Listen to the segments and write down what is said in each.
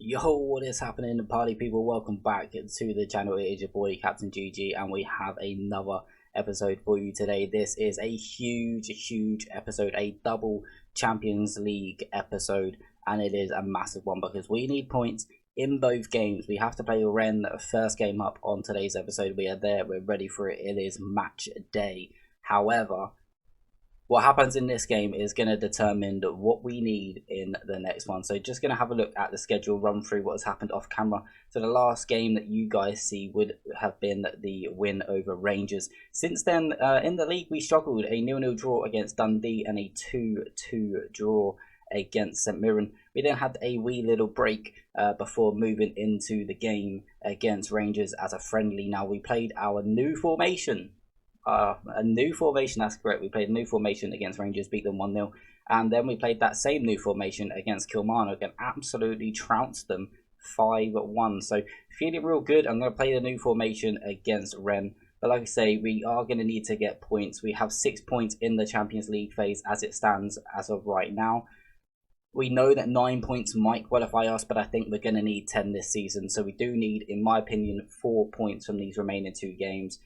Yo, what is happening, party people? Welcome back to the channel. It is your boy Captain GG, and we have another episode for you today. This is a huge episode, a double Champions League episode, and it is a massive one because we need points in both games. We have to play Rennes first game up on today's episode. We are there, we're ready for it. It is match day. However, what happens in this game is going to determine what we need in the next one. So just going to have a look at the schedule, run through what has happened off camera. So the last game that you guys see would have been the win over Rangers. Since then, in the league, we struggled. A 0-0 draw against Dundee and a 2-2 draw against St Mirren. We then had a wee little break before moving into the game against Rangers as a friendly. Now we played our new formation. That's correct. We played a new formation against Rangers, beat them 1-0, and then we played that same new formation against Kilmarnock and absolutely trounced them 5-1. So feeling real good. I'm going to play the new formation against Rennes, but like I say, we are going to need to get points. We have 6 points in the Champions League phase as it stands as of right now. We know that 9 points might qualify us, but I think we're going to need 10 this season. So we do need, in my opinion, 4 points from these remaining 2 games.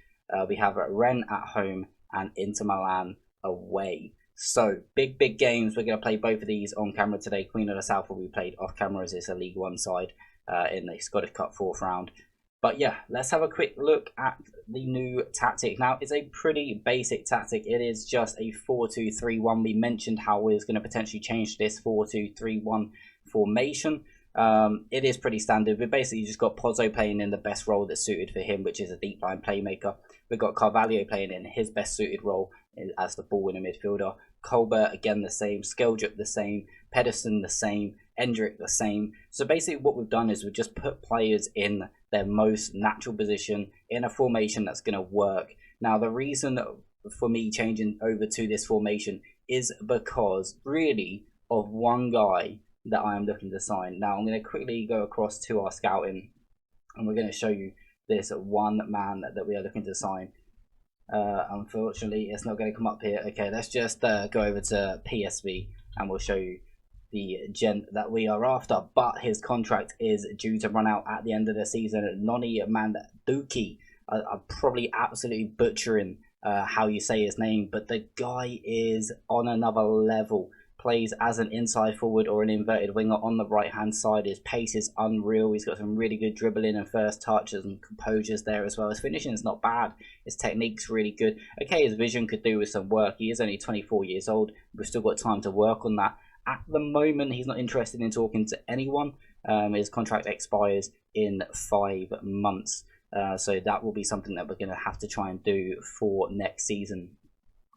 We have Rennes at home and Inter Milan away. So big games. We're going to play both of these on camera today. Queen of the South will be played off camera as it's a League One side in the Scottish Cup 4th round. But yeah, let's have a quick look at the new tactic. Now, it's a pretty basic tactic. It is just a 4-2-3-1. We mentioned how we're going to potentially change this 4-2-3-1 formation. It is pretty standard. We basically just got Pozzo playing in the best role that's suited for him, which is a deep line playmaker. We've got Carvalho playing in his best suited role as the ball winner midfielder. Colbert again the same, Skeldrup the same, Pedersen the same, Endrick the same. So basically what we've done is we've just put players in their most natural position in a formation that's going to work. Now the reason for me changing over to this formation is because really of one guy that I am looking to sign. Now I'm going to quickly go across to our scouting and we're going to show you this one man that we are looking to sign. Unfortunately, it's not going to come up here. Okay, let's just go over to PSV and we'll show you the gent that we are after. But his contract is due to run out at the end of the season. Noni Manduki. I'm probably absolutely butchering how you say his name, but the guy is on another level. Plays as an inside forward or an inverted winger on the right hand side. His pace is unreal. He's got some really good dribbling and first touches and composures there as well. His finishing is not bad. His technique's really good. Okay, his vision could do with some work. He is only 24 years old. We've still got time to work on that. At the moment, he's not interested in talking to anyone. His contract expires in 5 months. So that will be something that we're going to have to try and do for next season.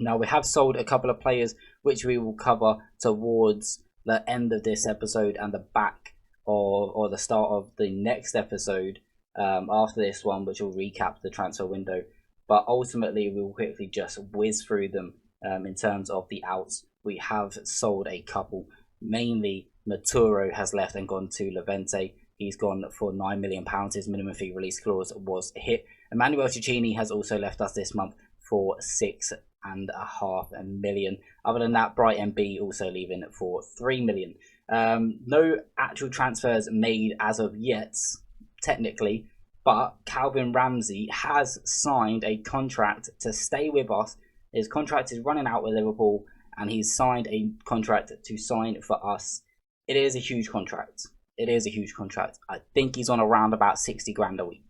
Now, we have sold a couple of players, which we will cover towards the end of this episode and the back or the start of the next episode after this one, which will recap the transfer window. But ultimately, we will quickly just whiz through them in terms of the outs. We have sold a couple. Mainly, Maturo has left and gone to Levante. He's gone for £9 million. His minimum fee release clause was hit. Emmanuel Cicchini has also left us this month for £6.5 million. Other than that, Bright MB also leaving for £3 million. No actual transfers made as of yet, technically, but Calvin Ramsey has signed a contract to stay with us. His contract is running out with Liverpool, and he's signed a contract to sign for us. It is a huge contract. It is a huge contract. I think he's on around about 60 grand a week.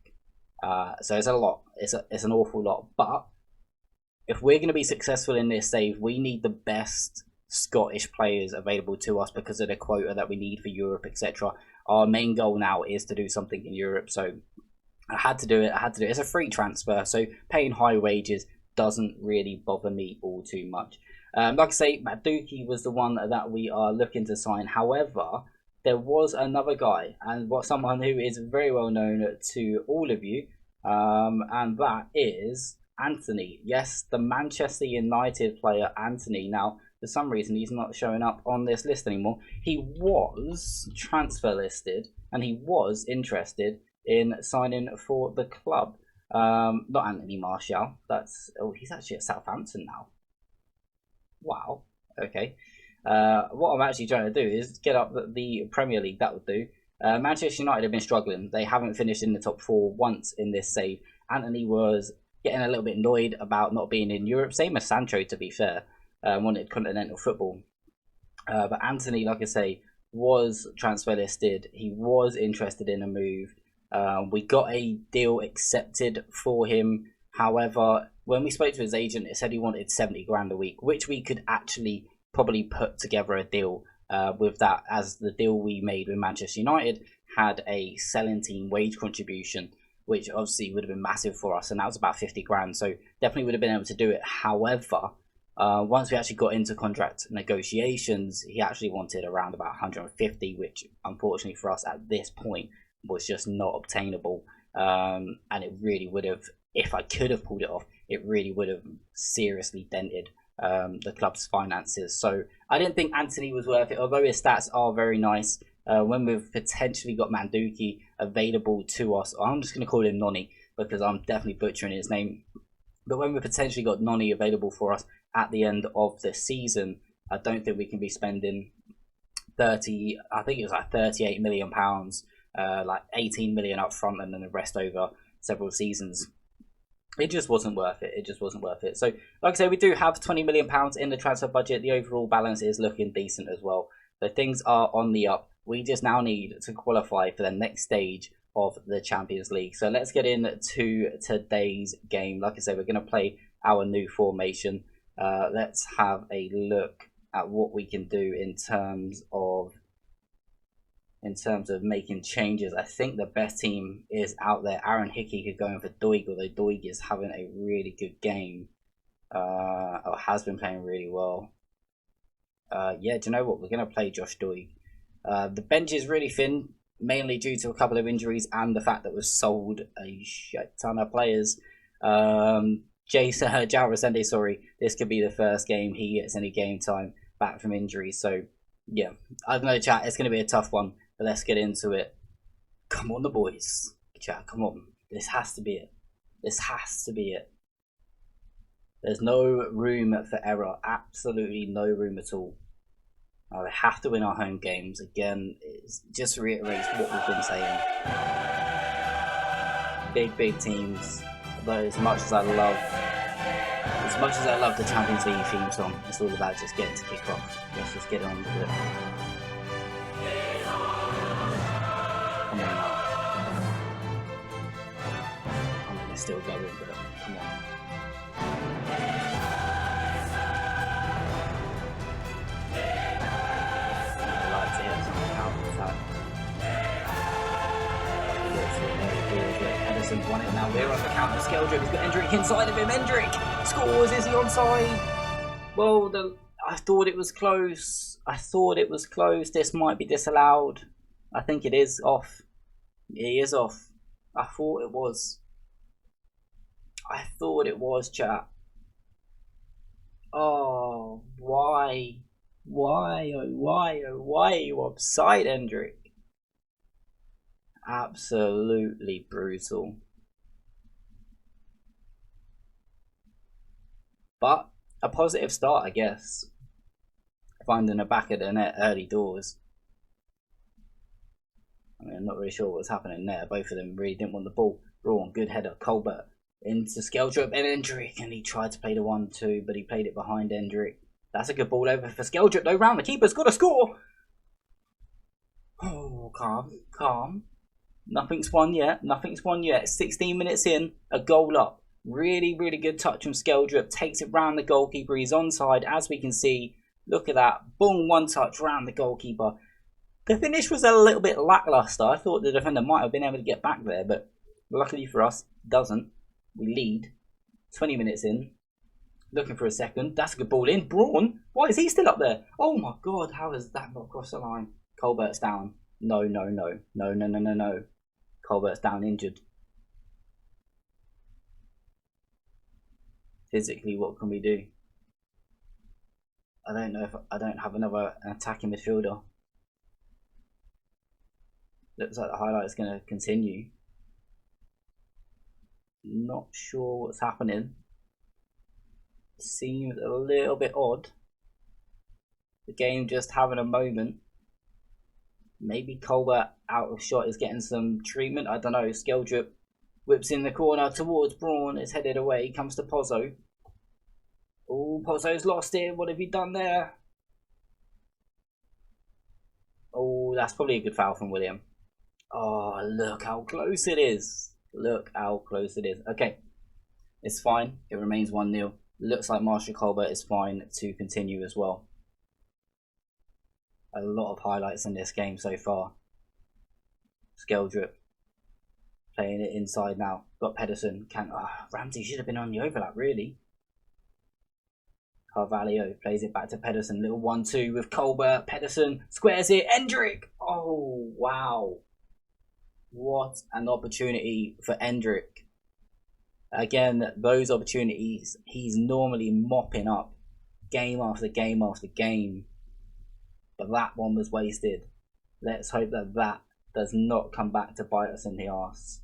So it's a lot. It's an awful lot, but if we're going to be successful in this save, we need the best Scottish players available to us because of the quota that we need for Europe, etc. Our main goal now is to do something in Europe, so I had to do it. It's a free transfer, so paying high wages doesn't really bother me all too much. Like I say, Maduki was the one that we are looking to sign. However, there was another guy, and someone who is very well known to all of you, and that is Anthony. Yes, the Manchester United player Anthony. Now, for some reason, he's not showing up on this list anymore. He was transfer listed, and he was interested in signing for the club. Not Anthony Martial. He's actually at Southampton now. Wow. Okay. What I'm actually trying to do is get up the Premier League. That would do. Manchester United have been struggling. They haven't finished in the top 4 once in this save. Anthony was getting a little bit annoyed about not being in Europe. Same as Sancho, to be fair. Wanted continental football. But Anthony, like I say, was transfer listed. He was interested in a move. We got a deal accepted for him. However, when we spoke to his agent, it said he wanted 70 grand a week, which we could actually probably put together a deal with that, as the deal we made with Manchester United had a selling team wage contribution, which obviously would have been massive for us, and that was about 50 grand. So definitely would have been able to do it. However, once we actually got into contract negotiations, he actually wanted around about 150, which unfortunately for us at this point was just not obtainable. And it really would have, if I could have pulled it off, it really would have seriously dented the club's finances. So I didn't think Anthony was worth it, although his stats are very nice. When we've potentially got Manduki available to us, I'm just going to call him Noni because I'm definitely butchering his name. But when we potentially got Noni available for us at the end of the season, I don't think we can be spending 30, I think it was like £38 million, like 18 million up front and then the rest over several seasons. It just wasn't worth it. It just wasn't worth it. So, like I say, we do have £20 million in the transfer budget. The overall balance is looking decent as well. So things are on the up. We just now need to qualify for the next stage of the Champions League. So let's get into today's game. Like I say, we're going to play our new formation. Let's have a look at what we can do in terms of making changes. I think the best team is out there. Aaron Hickey could go in for Doig, although Doig is having a really good game. Or has been playing really well. Yeah, do you know what? We're going to play Josh Doig. The bench is really thin, mainly due to a couple of injuries and the fact that we've sold a shit ton of players. Jao Resende, sorry, this could be the first game he gets any game time back from injury. So, yeah, I don't know, chat, it's going to be a tough one, but let's get into it. Come on, the boys. Chat, come on. This has to be it. This has to be it. There's no room for error. Absolutely no room at all. We have to win our home games. Again, it just reiterates what we've been saying. Big teams. Although as much as I love the Champions League theme song, it's all about just getting to kick off. Let's just get on with it. Come on now. I'm gonna still go in, but come on. Edison's won it now. We're on the counter. Skeldrick has got Endrick inside of him. Endrick scores. Is he onside? Well, I thought it was close. This might be disallowed. I think it is off. He is off. I thought it was, chat. Oh, why? Why are you offside, Endrick? Absolutely brutal. But a positive start, I guess. Finding the back of the net early doors. I mean, I'm not really sure what was happening there. Both of them really didn't want the ball. Braun, good header. Colbert into Skeldrick and Endrick, and he tried to play the 1-2, but he played it behind Endrick. That's a good ball over for Skeldrick, though. Round the keeper's got to score. Oh, calm. Nothing's won yet. 16 minutes in, a goal up. Really good touch from Skeldrick. Takes it round the goalkeeper. He's onside, as we can see. Look at that. Boom, one touch round the goalkeeper. The finish was a little bit lackluster. I thought the defender might have been able to get back there, but luckily for us, doesn't. We lead. 20 minutes in. Looking for a second. That's a good ball in. Braun. Why is he still up there? Oh my god, how has that not crossed the line? Colbert's down. No. Colbert's down injured. Physically, what can we do? I don't know if I don't have another attacking midfielder. Looks like the highlight is going to continue. Not sure what's happening. Seems a little bit odd. The game just having a moment. Maybe Colbert out of shot is getting some treatment. I don't know. Skeldrip whips in the corner towards Braun. It's headed away. Comes to Pozzo. Oh, Pozzo's lost it. What have you done there? Oh, that's probably a good foul from William. Oh, look how close it is. Look how close it is. Okay, it's fine. It remains 1-0. Looks like Marshall Colbert is fine to continue as well. A lot of highlights in this game so far. Skeldrip playing it inside now. Got Pedersen. Ramsey should have been on the overlap, really. Carvalho plays it back to Pedersen. Little 1-2 with Colbert. Pedersen squares it. Endrick. Oh, wow. What an opportunity for Endrick. Again, those opportunities he's normally mopping up game after game after game. But that one was wasted. Let's hope that that does not come back to bite us in the arse.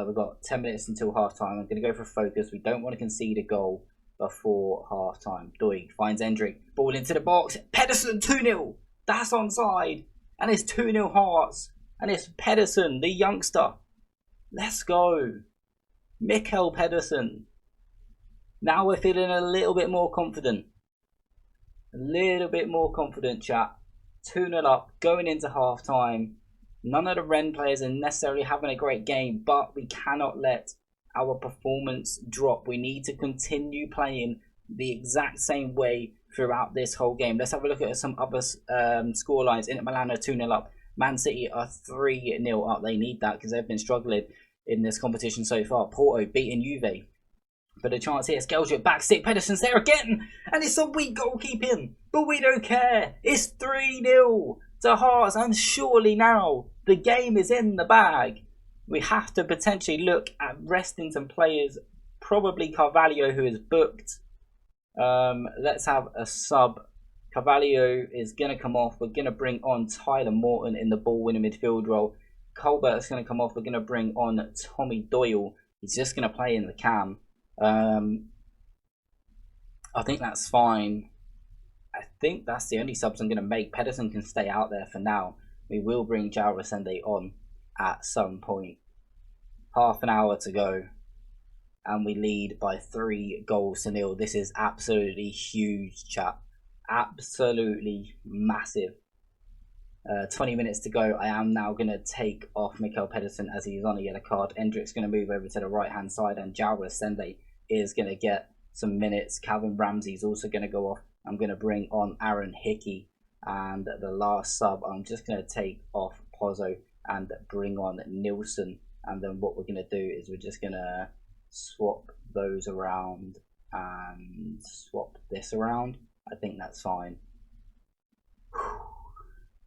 We've got 10 minutes until half time. I'm going to go for focus. We don't want to concede a goal before half time. Doig finds Endrick. Ball into the box. Pedersen 2-0. That's onside. And it's 2-0 Hearts. And it's Pedersen, the youngster. Let's go. Mikkel Pedersen. Now we're feeling a little bit more confident. A little bit more confident, chat. 2-0 up, going into half time. None of the Rennes players are necessarily having a great game, but we cannot let our performance drop. We need to continue playing the exact same way throughout this whole game. Let's have a look at some other score lines. Inter Milan are 2-0 up. Man City are 3-0 up. They need that because they've been struggling in this competition so far. Porto beating Juve. But a chance here. Skeldrip back stick. Pedersen's there again. And it's a weak goalkeeping. But we don't care. It's 3-0 to Hearts. And surely now the game is in the bag. We have to potentially look at resting some players. Probably Carvalho, who is booked. Let's have a sub. Carvalho is going to come off. We're going to bring on Tyler Morton in the ball-winning midfield role. Colbert's going to come off. We're going to bring on Tommy Doyle. He's just going to play in the cam. I think that's fine. I think that's the only subs I'm going to make. Pedersen can stay out there for now. We will bring João Resende on at some point. Half an hour to go. And we lead by 3-0. This is absolutely huge, chat. Absolutely massive. 20 minutes to go. I am now going to take off Mikkel Pedersen as he's on a yellow card. Endrick's going to move over to the right hand side and João Resende is going to get some minutes. Calvin Ramsey's also going to go off. I'm going to bring on Aaron Hickey, and the last sub I'm just going to take off Pozzo and bring on Nilsson. And then what we're going to do is we're just going to swap those around and swap this around. I think that's fine.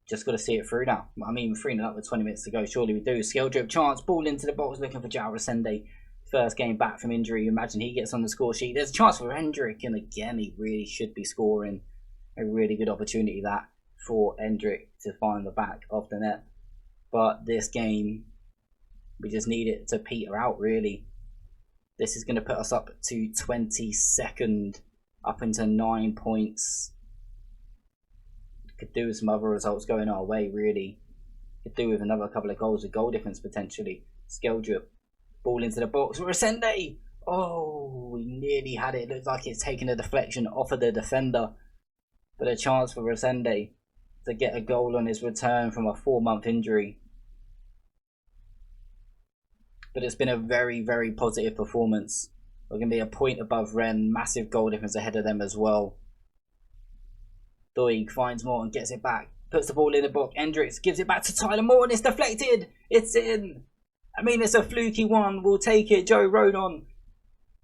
Just got to see it through now. I mean, 3-0 up with 20 minutes to go. Surely we do. Skeldrip chance. Ball into the box looking for João Resende. First game back from injury. Imagine he gets on the score sheet. There's a chance for Endrick. And again, he really should be scoring. A really good opportunity that for Endrick to find the back of the net. But this game, we just need it to peter out, really. This is going to put us up to 22nd. Up into 9 points. Could do with some other results going our way, really. Could do with another couple of goals, a goal difference potentially. Skeldrip, ball into the box. Resende! Oh, we nearly had it. Looks like it's taken a deflection off of the defender. But a chance for Resende to get a goal on his return from a 4-month injury. But it's been a very, very positive performance. We're going to be a point above Rennes. Massive goal difference ahead of them as well. Doig finds Morton, gets it back, puts the ball in the box. Endricks gives it back to Tyler Morton. It's deflected. It's in. I mean, it's a fluky one. We'll take it. Joe Rodon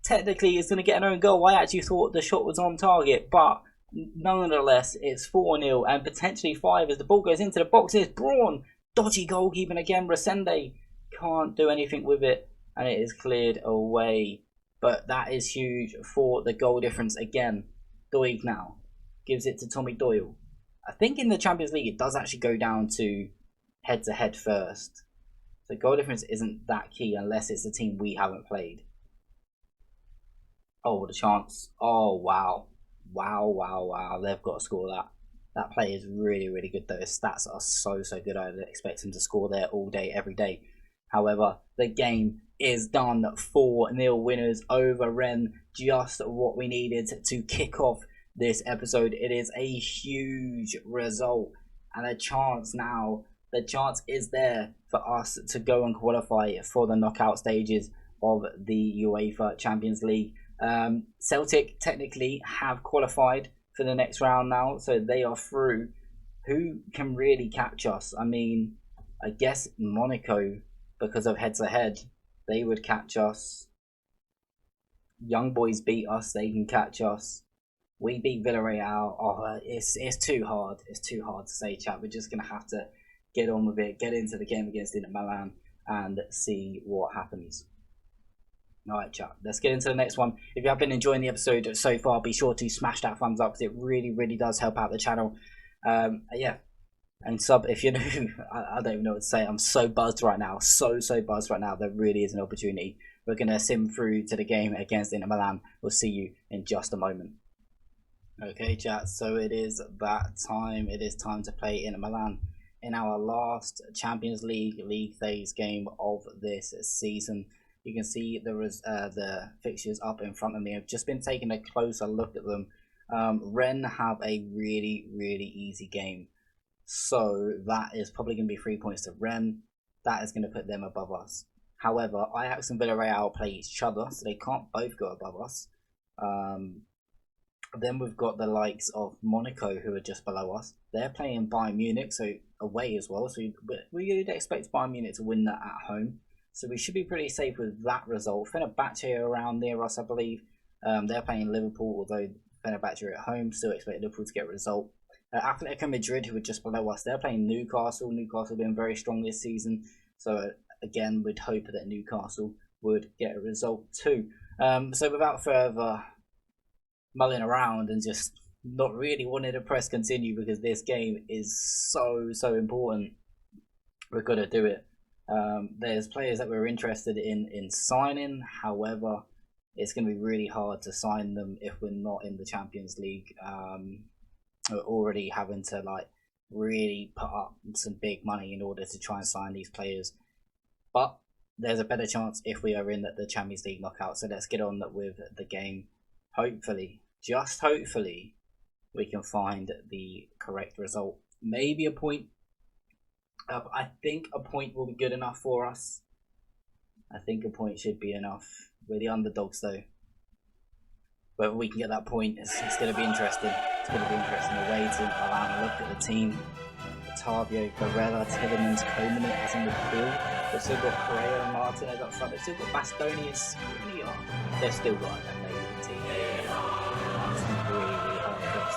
technically is going to get an own goal. I actually thought the shot was on target, but nonetheless, it's 4-0 and potentially 5 as the ball goes into the box. It's Braun. Dodgy goalkeeping again. Resende can't do anything with it, and it is cleared away. But that is huge for the goal difference again. Doig now gives it to Tommy Doyle. I think in the Champions League it does actually go down to head-to-head first. So goal difference isn't that key unless it's a team we haven't played. Oh, what a chance. Oh, wow. Wow. They've got to score that. That player is really, really good though. His stats are so good. I'd expect him to score there all day, every day. However, the game is done. 4-0 winners over Rennes. Just what we needed to kick off this episode. It is a huge result, and the chance is there for us to go and qualify for the knockout stages of the UEFA Champions League. Celtic technically have qualified for the next round now, so they are through. Who can really catch us? I mean, I guess Monaco, because of head-to-head, they would catch us. Young Boys beat us, they can catch us. We beat Villarreal. Oh, it's too hard. It's too hard to say, chat. We're just going to have to get on with it, get into the game against Inter Milan, and see what happens. Alright, chat, let's get into the next one. If you have been enjoying the episode so far, be sure to smash that thumbs up, because it really does help out the channel. Yeah, and sub if you're new. I don't even know what to say. I'm so buzzed right now, so buzzed right now. There really is an opportunity. We're going to sim through to the game against Inter Milan. We'll see you in just a moment. Okay, chat, so it is that time. It is time to play Inter Milan in our last Champions League phase game of this season. You can see the fixtures up in front of me. I've just been taking a closer look at them. Rennes have a really easy game, so that is probably going to be 3 points to Rennes. That is going to put them above us. However, Ajax and Villarreal play each other, so they can't both go above us. Then we've got the likes of Monaco, who are just below us. They're playing Bayern Munich, so away as well. So we would expect Bayern Munich to win that at home. So we should be pretty safe with that result. Fenerbahce are around near us, I believe. They're playing Liverpool, although Fenerbahce are at home. Still expect Liverpool to get a result. Atletico Madrid, who are just below us, they're playing Newcastle. Newcastle have been very strong this season. So again, we'd hope that Newcastle would get a result too. So without further mulling around and just not really wanting to press continue, because this game is so important, we're going to do it. There's players that we're interested in signing. However, it's going to be really hard to sign them if we're not in the Champions League. We're already having to really put up some big money in order to try and sign these players, but there's a better chance if we are in the Champions League knockout. So let's get on with the game. Hopefully, just hopefully, we can find the correct result. Maybe a point. I think a point will be good enough for us. I think a point should be enough. We're the underdogs though. Whether we can get that point, it's going to be interesting. It's going to be interesting. Away to Milan. Look at the team. Otavio, Barella, Tillemans, Koeman as in midfield. They've still got Correa and Martinez up front. They've still got Bastoni and Skriniar. They've still got an amazing team. It's really hard for us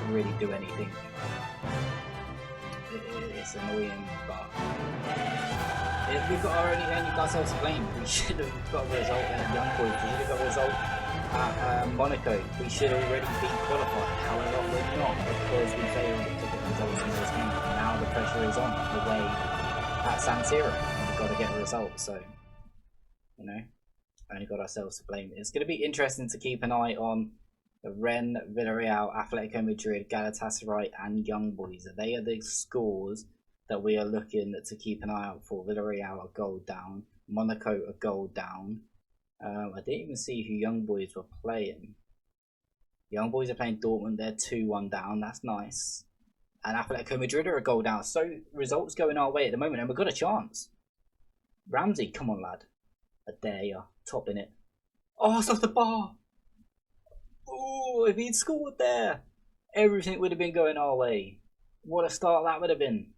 to really do anything. It's annoying, but we've got ourselves to blame. We should have got a result at Young Boys. We should have got a result at Monaco. We should already be qualified. However, we're not, because we failed to get results in this game. Now the pressure is on the way at San Siro, and we've got to get a result. So, only got ourselves to blame. It's going to be interesting to keep an eye on the Rennes, Villarreal, Atletico Madrid, Galatasaray, and Young Boys. They are the scores that we are looking to keep an eye out for. Villarreal a goal down, Monaco a goal down. I didn't even see who Young Boys were playing. Young Boys are playing Dortmund. They're 2-1 down. That's nice. And Atletico Madrid are a goal down. So results going our way at the moment, and we've got a chance. Ramsey, come on, lad. I dare you. Topping it. Oh, it's off the bar. Oh, if he'd scored there, everything would have been going our way. What a start that would have been.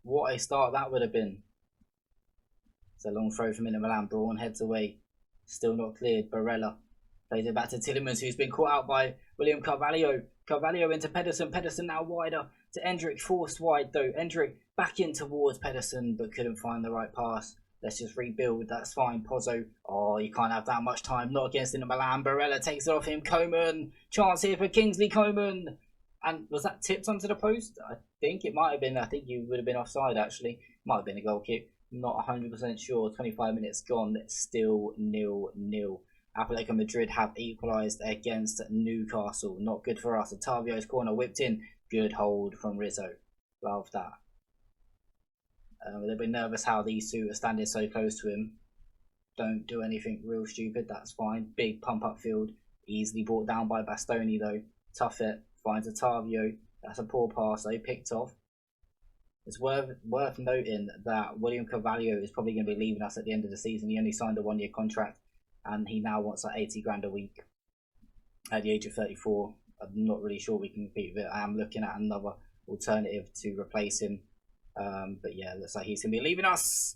What a start that would have been. It's a long throw from Inter Milan. Braun heads away. Still not cleared. Barella plays it back to Tillemans, who's been caught out by William Carvalho. Carvalho into Pedersen. Pedersen now wider to Endrick. Forced wide though. Endrick back in towards Pedersen, but couldn't find the right pass. Let's just rebuild. That's fine. Pozzo. Oh, you can't have that much time. Not against Inter Milan. Barella takes it off him. Coman. Chance here for Kingsley Coman. And was that tipped onto the post? I think it might have been. I think you would have been offside, actually. Might have been a goal kick. Not 100% sure. 25 minutes gone. Still 0-0. Atletico Madrid have equalised against Newcastle. Not good for us. Otavio's corner whipped in. Good hold from Rizzo. Love that. A little bit nervous how these two are standing so close to him. Don't do anything real stupid. That's fine. Big pump up field. Easily brought down by Bastoni though. Tough it. Finds Otavio. That's a poor pass though. Picked off. It's worth noting that William Carvalho is probably going to be leaving us at the end of the season. He only signed a 1-year contract and he now wants like 80 grand a week at the age of 34. I'm not really sure we can compete with it. I am looking at another alternative to replace him. But yeah, looks like he's going to be leaving us.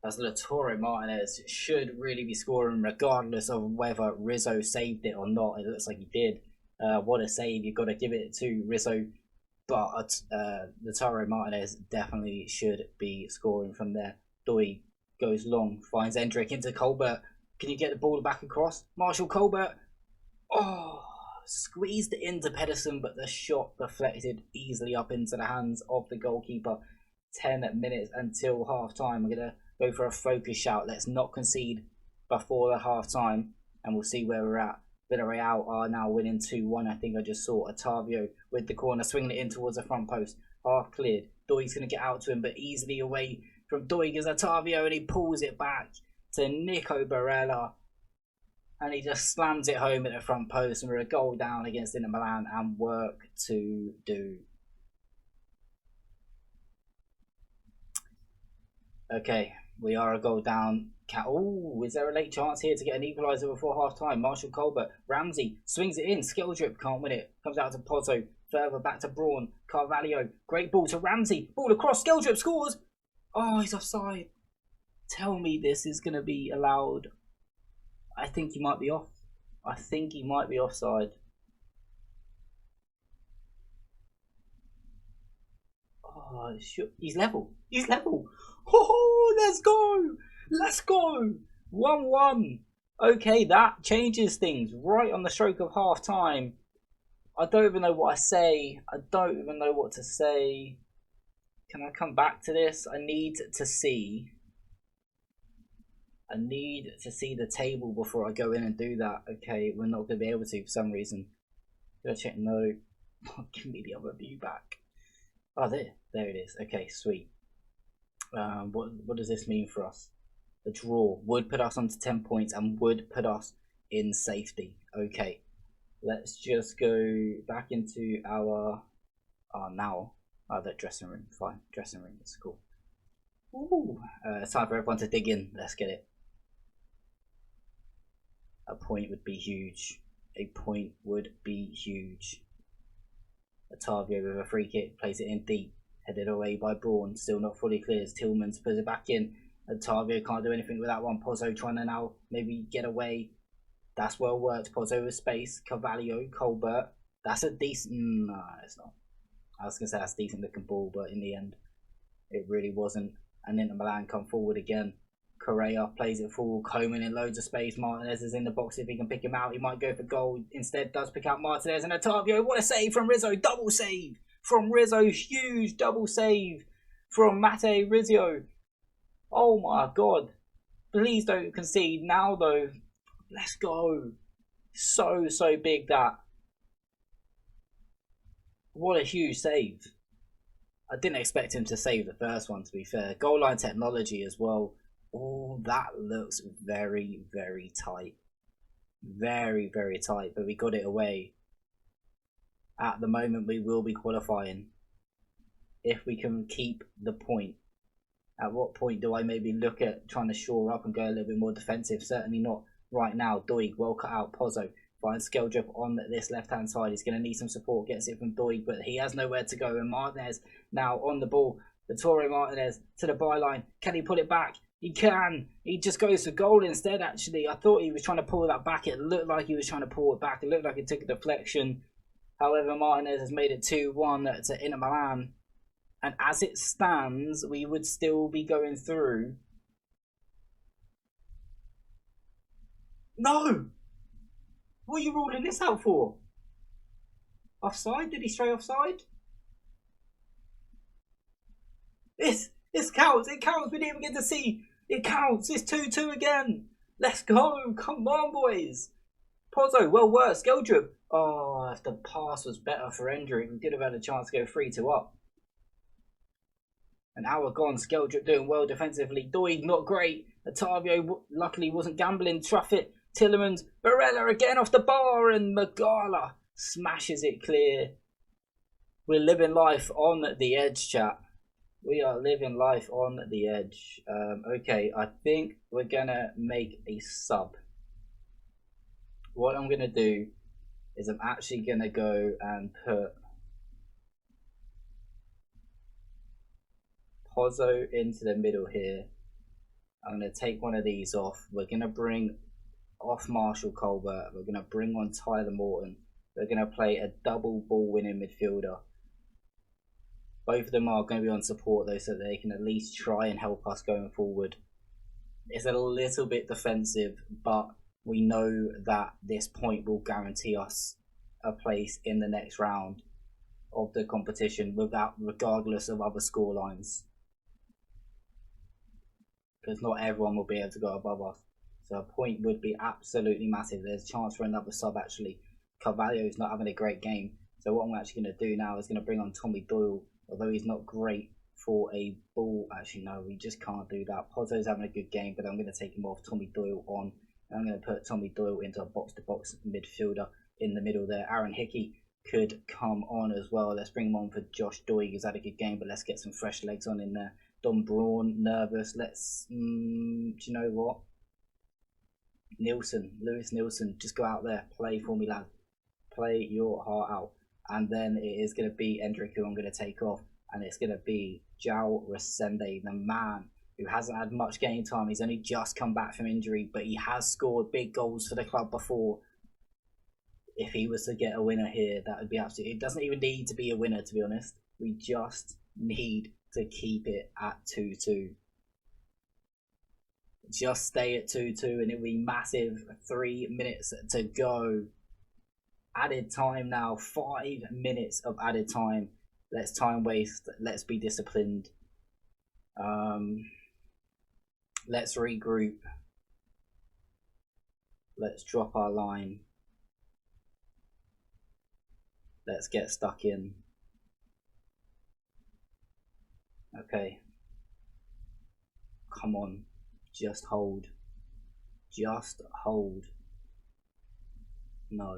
As Lautaro Martinez should really be scoring regardless of whether Rizzo saved it or not. It looks like he did. What a save. You've got to give it to Rizzo. But Lautaro Martinez definitely should be scoring from there. Doi goes long, finds Endrick into Colbert. Can you get the ball back across? Marshall Colbert. Oh, squeezed it into Pedersen, but the shot deflected easily up into the hands of the goalkeeper. 10 minutes until half time. We're going to go for a focus shout. Let's not concede before the half time, and we'll see where we're at. Villarreal are now winning 2-1. I think I just saw Otavio with the corner, swinging it in towards the front post. Half cleared. Doig's going to get out to him, but easily away from Doig is Otavio, and he pulls it back to Nico Barella. And he just slams it home at the front post, and we're a goal down against Inter Milan and work to do. Okay, we are a goal down. Oh, is there a late chance here to get an equaliser before half time? Marshall Colbert, Ramsey swings it in. Skeldrip can't win it. Comes out to Pozzo. Further back to Braun. Carvalho. Great ball to Ramsey. Ball across. Skeldrip scores. Oh, he's offside. Tell me this is going to be allowed. I think he might be off. I think he might be offside. Oh, he's level. He's level. Oh, let's go. Let's go. 1-1. Okay, that changes things right on the stroke of half time. I don't even know what I say. I don't even know what to say. Can I come back to this? I need to see the table before I go in and do that. Okay, we're not going to be able to for some reason. Go check. No. Give me the other view back. Oh, there it is. Okay, sweet. What does this mean for us? The draw would put us onto 10 points and would put us in safety. Okay, let's just go back into our that dressing room. Fine, dressing room is cool. Ooh, it's time for everyone to dig in. Let's get it. A point would be huge. A point would be huge. Otavio with a free kick, plays it in deep, headed away by Braun, still not fully clears. Tillmans puts it back in. Otavio can't do anything with that one. Pozzo trying to now maybe get away. That's well worked. Pozzo with space. Carvalho, Colbert. That's a decent. No, it's not. I was going to say that's a decent looking ball, but in the end, it really wasn't. And Inter Milan come forward again. Correa plays it forward. Coman in loads of space. Martinez is in the box. If he can pick him out, he might go for goal. Instead, does pick out Martinez. And Otavio, what a save from Rizzo. Double save from Rizzo. Huge double save from Mate Rizzo. Oh my God. Please don't concede now though. Let's go. So big that. What a huge save. I didn't expect him to save the first one, to be fair. Goal line technology as well. Oh, that looks very tight. Very tight, but we got it away. At the moment, we will be qualifying if we can keep the point. At what point do I maybe look at trying to shore up and go a little bit more defensive? Certainly not right now. Doig, well cut out. Pozzo finds Skeldrip on this left-hand side. He's going to need some support. Gets it from Doig, but he has nowhere to go. And Martinez now on the ball. Lautaro Martinez to the byline. Can he pull it back? He can. He just goes for goal instead, actually. I thought he was trying to pull that back. It looked like he was trying to pull it back. It looked like it took a deflection. However, Martinez has made it 2-1 to Inter Milan. And as it stands, we would still be going through. No! What are you ruling this out for? Offside? Did he stray offside? This counts. It counts. We didn't even get to see. It counts. It's 2-2 again. Let's go. Come on, boys. Pozzo, well worked. Skeldrup. Oh, if the pass was better for Endrick, we could have had a chance to go 3-2 up. An hour gone. Skeldrup doing well defensively. Doig not great. Otavio luckily wasn't gambling. Truffett, Tillemans, Barella again off the bar, and Magala smashes it clear. We're living life on the edge, chat. We are living life on the edge. Okay, I think we're gonna make a sub. What I'm gonna do is I'm actually gonna go and put Pozzo into the middle here. I'm gonna take one of these off. We're gonna bring off Marshall Colbert. We're gonna bring on Tyler Morton. We're gonna play a double ball winning midfielder. Both of them are going to be on support though, so they can at least try and help us going forward. It's a little bit defensive, but we know that this point will guarantee us a place in the next round of the competition, regardless of other score lines. Because not everyone will be able to go above us. So a point would be absolutely massive. There's a chance for another sub actually. Carvalho's not having a great game. So what I'm actually going to do now is going to bring on Tommy Doyle. Although he's not great for a ball. Actually, no, we just can't do that. Pozzo's having a good game, but I'm going to take him off. Tommy Doyle on. And I'm going to put Tommy Doyle into a box-to-box midfielder in the middle there. Aaron Hickey could come on as well. Let's bring him on for Josh Doig. He's had a good game, but let's get some fresh legs on in there. Don Braun, nervous. Let's, do you know what? Lewis Nielsen, just go out there. Play for me, lad. Play your heart out. And then it is going to be Endrick who I'm going to take off. And it's going to be João Resende, the man who hasn't had much game time. He's only just come back from injury, but he has scored big goals for the club before. If he was to get a winner here, that would be absolutely... It doesn't even need to be a winner, to be honest. We just need to keep it at 2-2. Just stay at 2-2 and it'll be massive. 3 minutes to go. Added time now, 5 minutes of added time. Let's time waste. Let's be disciplined. Let's regroup. Let's drop our line. Let's get stuck in. Okay. Come on. Just hold. Just hold. No.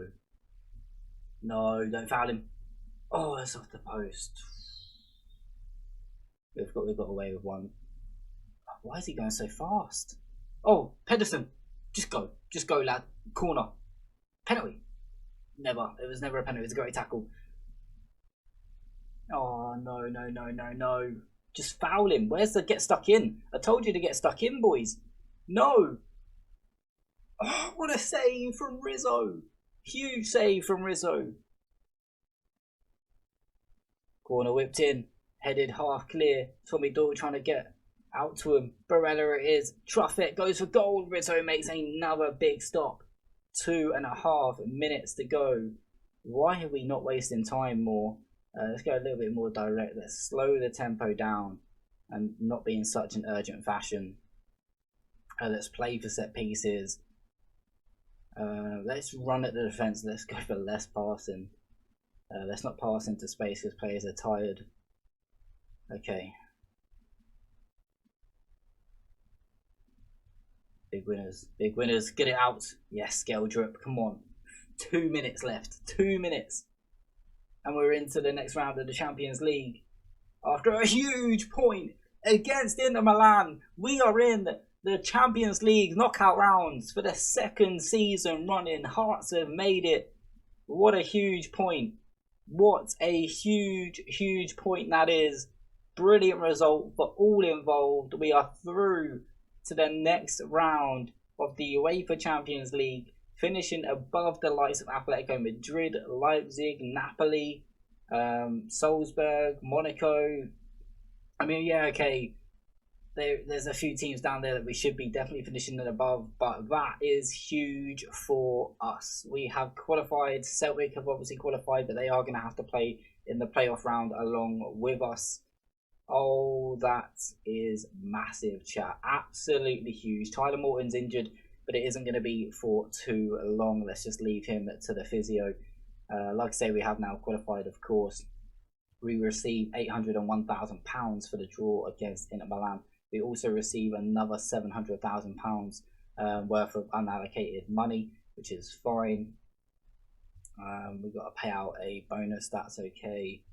No, don't foul him. Oh, it's off the post. We've got away with one. Why is he going so fast? Oh, Pedersen. Just go, lad. Corner. Penalty. Never. It was never a penalty. It was a great tackle. Oh, no. Just foul him. Where's the get stuck in? I told you to get stuck in, boys. No. Oh, what a save from Rizzo. Huge save from Rizzo. Corner whipped in. Headed half clear. Tommy Doyle trying to get out to him. Barella it is. Truffett goes for goal. Rizzo makes another big stop. 2.5 minutes to go. Why are we not wasting time more? Let's go a little bit more direct. Let's slow the tempo down and not be in such an urgent fashion. Let's play for set pieces. Let's run at the defence. Let's go for less passing. Let's not pass into space because players are tired. Okay. Big winners. Big winners. Get it out. Yes, Skeldrup. Come on. 2 minutes left. 2 minutes. And we're into the next round of the Champions League. After a huge point against Inter Milan, we are in the Champions League knockout rounds for the 2nd season running. Hearts have made it. What a huge point. What a huge point that is. Brilliant result for all involved. We are through to the next round of the UEFA Champions League, finishing above the likes of Atletico Madrid, Leipzig, Napoli, Salzburg, Monaco. I mean, yeah, okay, there's a few teams down there that we should be definitely finishing above, but that is huge for us. We have qualified. Celtic have obviously qualified, but they are going to have to play in the playoff round along with us. Oh, that is massive, chat. Absolutely huge. Tyler Morton's injured, but it isn't going to be for too long. Let's just leave him to the physio. Like I say, we have now qualified, of course. We receive £801,000 for the draw against Inter Milan. We also receive another £700,000 worth of unallocated money, which is fine. We've got to pay out a bonus, that's okay.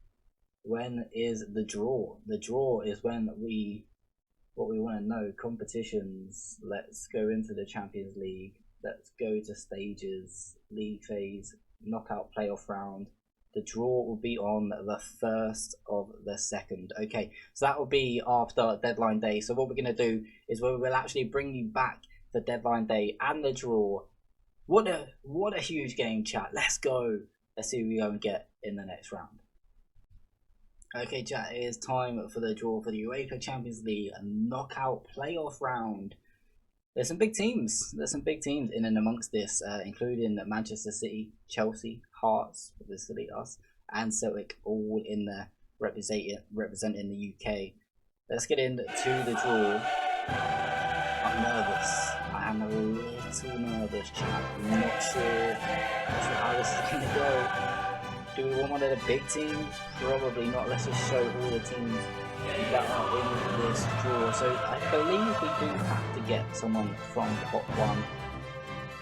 When is the draw? The draw is when what we want to know, competitions. Let's go into the Champions League. Let's go to stages, league phase, knockout playoff round. The draw will be on the 1st of the 2nd. Okay, so that will be after deadline day. So what we're going to do is we'll actually bring you back for deadline day and the draw. What a huge game, chat. Let's go. Let's see who we go and get in the next round. Okay, chat, it is time for the draw for the UEFA Champions League knockout playoff round. There's some big teams. There's some big teams in and amongst this, including Manchester City, Chelsea, Hearts, obviously us, and Celtic, all in there representing the UK. Let's get into the draw. I'm nervous. I am a little nervous, chat. I'm not sure how this is going to go. Do we want one of the big teams? Probably not. Let's just show all the teams that are in this draw. So I believe we do have to get someone from pot 1.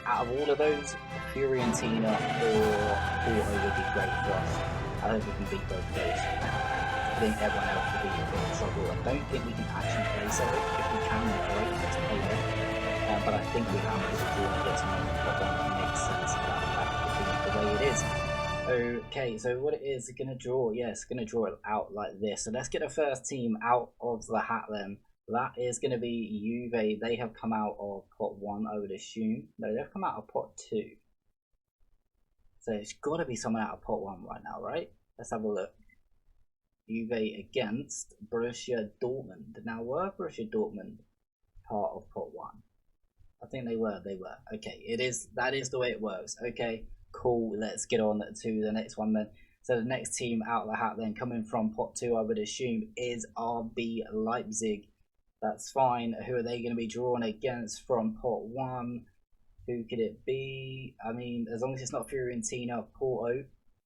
Out of all of those, Fiorentina or Porto would be great for us. I hope we can beat both of those. I think everyone else will be a bit of trouble. I don't think we can actually play so if we can, great, let's play it. But I think we have to draw and get someone from pot 1 that makes sense. That would be the way it is. Okay, so what it is, it's going to draw, yes, going to draw it out like this. So let's get the first team out of the hat then. That is going to be Juve. They have come out of pot 1, I would assume. No, they've come out of pot 2. So it's got to be someone out of pot 1 right now, right? Let's have a look. Juve against Borussia Dortmund. Now, were Borussia Dortmund part of pot 1? I think they were. Okay, that is the way it works. Okay. Cool, let's get on to the next one then. So the next team out of the hat then, coming from pot 2, I would assume, is RB Leipzig. That's fine. Who are they going to be drawn against from pot 1? Who could it be? I mean, as long as it's not Fiorentina or Porto,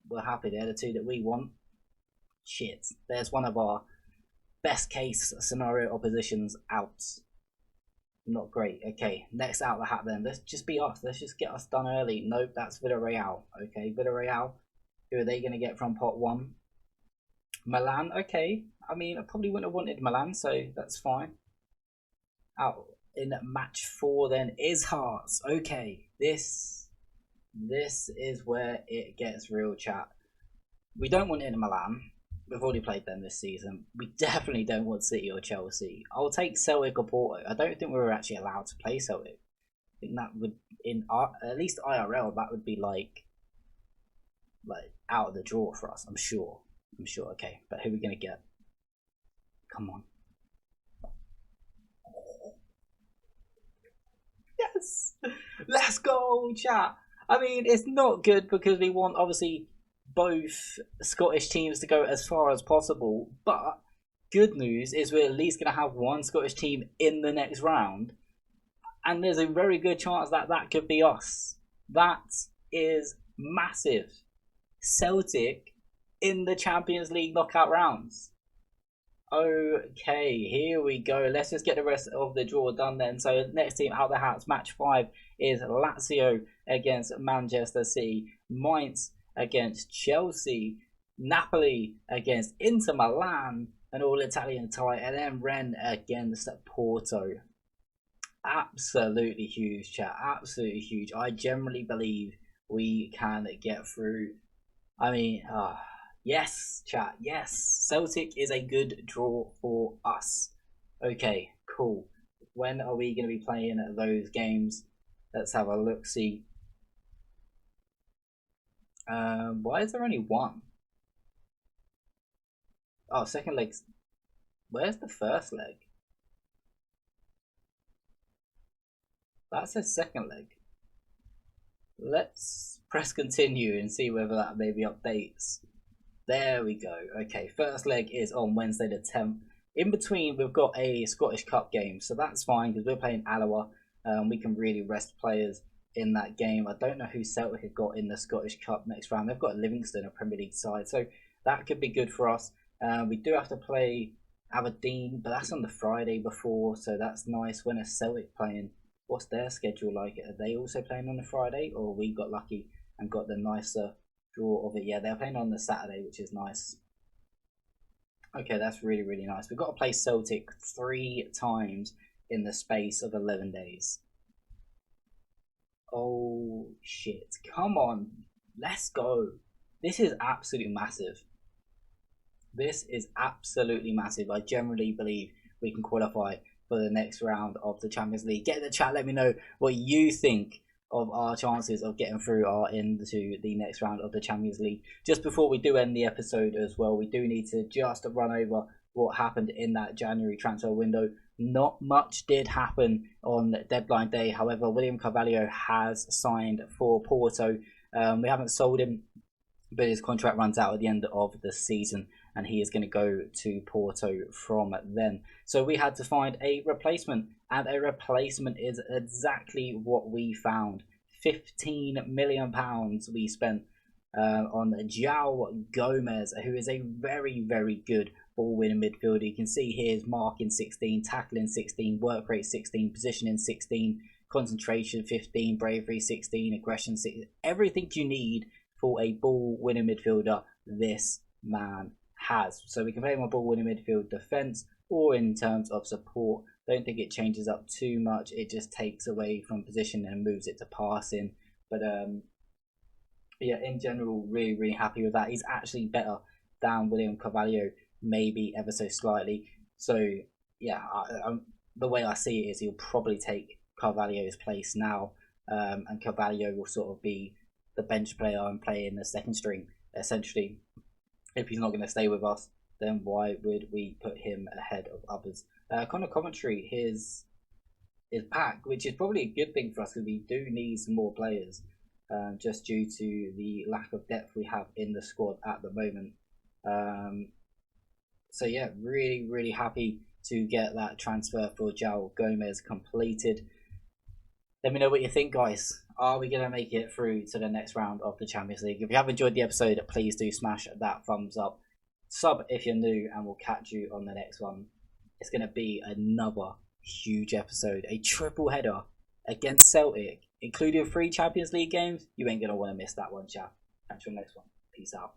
we're happy. They're the two that we want. Shit, there's one of our best case scenario oppositions out. Not great. Okay, next out of the hat then. Let's just be us. Let's just get us done early. Nope, that's Villarreal. Okay, Villarreal. Who are they going to get from pot 1? Milan. Okay. I mean, I probably wouldn't have wanted Milan, so that's fine. Out in match 4 then is Hearts. Okay, this is where it gets real, chat. We don't want Inter Milan. We've already played them this season. We definitely don't want City or Chelsea. I'll take Celtic or Porto. I don't think we were actually allowed to play Celtic. I think that would, at least IRL, that would be like out of the draw for us. I'm sure. Okay, but who are we gonna get? Come on. Yes, let's go, chat. I mean, it's not good because we want obviously both Scottish teams to go as far as possible, but good news is we're at least going to have one Scottish team in the next round, and there's a very good chance that that could be us. That is massive. Celtic in the Champions League knockout rounds. Okay, here we go. Let's just get the rest of the draw done then. So next team out the hats, match 5 is Lazio against Manchester City, Mainz against Chelsea, Napoli against Inter Milan, an all-Italian tie, and then Rennes against Porto. Absolutely huge, chat. Absolutely huge. I generally believe we can get through. I mean, yes, chat. Yes, Celtic is a good draw for us. Okay, cool. When are we going to be playing those games? Let's have a look-see. Why is there only one? Oh, second leg's... Where's the first leg? That says second leg. Let's press continue and see whether that maybe updates. There we go. Okay, first leg is on Wednesday the 10th. In between, we've got a Scottish Cup game, so that's fine because we're playing Alloa. We can really rest players in that game. I don't know who Celtic have got in the Scottish Cup next round. They've got Livingston, a Premier League side, so that could be good for us. We do have to play Aberdeen, but that's on the Friday before, so that's nice. When are Celtic playing? What's their schedule like? Are they also playing on the Friday, or we got lucky and got the nicer draw of it? Yeah, they're playing on the Saturday, which is nice. Okay, that's really, really nice. We've got to play Celtic 3 times in the space of 11 days. Oh, shit. Come on. Let's go. This is absolutely massive. This is absolutely massive. I generally believe we can qualify for the next round of the Champions League. Get in the chat, let me know what you think of our chances of getting through into the next round of the Champions League. Just before we do end the episode as well, we do need to just run over what happened in that January transfer window. Not much did happen on deadline day. However, William Carvalho has signed for Porto. We haven't sold him, but his contract runs out at the end of the season, and he is going to go to Porto from then. So we had to find a replacement, and a replacement is exactly what we found. £15 million we spent on João Gomez, who is a very, very good ball-winning midfielder. You can see here his marking 16, tackling 16, work rate 16, positioning 16, concentration 15, bravery 16, aggression 16. Everything you need for a ball-winning midfielder, this man has. So we can play him on ball-winning midfield defence or in terms of support. Don't think it changes up too much. It just takes away from position and moves it to passing. But yeah, in general, really, really happy with that. He's actually better than William Carvalho, maybe ever so slightly. So yeah, the way I see it is he'll probably take Carvalho's place now, and Carvalho will sort of be the bench player and play in the second string, essentially. If he's not going to stay with us, then why would we put him ahead of others? Connor Commentary, his pack, which is probably a good thing for us because we do need some more players, just due to the lack of depth we have in the squad at the moment. So yeah, really, really happy to get that transfer for João Gomez completed. Let me know what you think, guys. Are we going to make it through to the next round of the Champions League? If you have enjoyed the episode, please do smash that thumbs up. Sub if you're new, and we'll catch you on the next one. It's going to be another huge episode. A triple header against Celtic, including 3 Champions League games. You ain't going to want to miss that one, chat. Catch you on the next one. Peace out.